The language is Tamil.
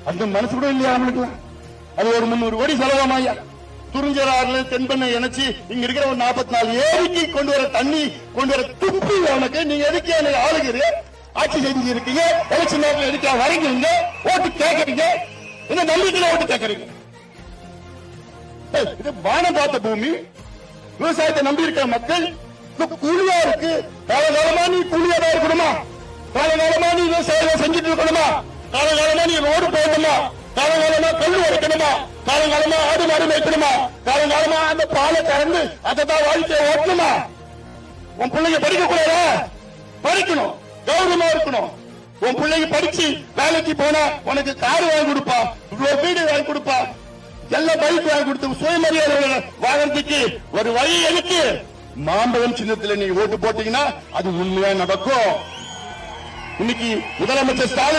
அந்த மனசு கூட இல்லையா அவங்களுக்கு? அது ஒரு 300 கோடி செலவாமா ஐயா? துறிஞ்சலாறுல தென்பண்ணை இணைச்சு இங்க இருக்கிற ஒரு 44 ஏரிக்கு கொண்டு வர தண்ணி கொண்டு வர துப்பு அவனுக்கு. நீங்க எதுக்கு எனக்கு ஆளுகிற ஆட்சி செஞ்சு இருக்கீங்க? எலெக்ஷன் நேரத்தில் எதுக்கா வரீங்க? ஓட்டு கேட்கறீங்க? என்ன நம்பிக்கையில ஓட்டு கேட்கறீங்க? இது வானம் பார்த்த பூமி. விவசாயத்தை நம்பி இருக்கிற மக்கள் கூலியா இருக்கு. காலகாலமா நீ கூலியா தான் இருக்கணுமா? காலகாலமா நீ விவசாயம் செஞ்சுட்டு இருக்கணுமா? காலகாலமா நீ ரோடு போடணுமா? காலகாலமா கல் உடைக்கணுமா? காலகாலமா ஆடு மாடு மேய்க்கணுமா? காலகாலமா அந்த பாலை கறந்து அதைத்தான் வாழ்க்கையை ஓட்டணுமா? உன் பிள்ளைங்க படிக்க கூடாதா? படிக்கணும், கௌரவமா இருக்கணும். உன் பிள்ளைங்க படிச்சு வேலைக்கு போனா உனக்கு கார் வாங்கி கொடுப்பா, வீடு வாங்கி கொடுப்பா, எல்லாம் பைக் வாங்கி கொடுத்து சுயமரியாதை வாங்கறதுக்கு ஒரு வழி எதுக்கு? மாம்பழம் சின்னத்துல நீங்க ஓட்டு போட்டீங்கன்னா அது உண்மையா நடக்கும். இன்னைக்கு முதலமைச்சர் ஸ்டாலின்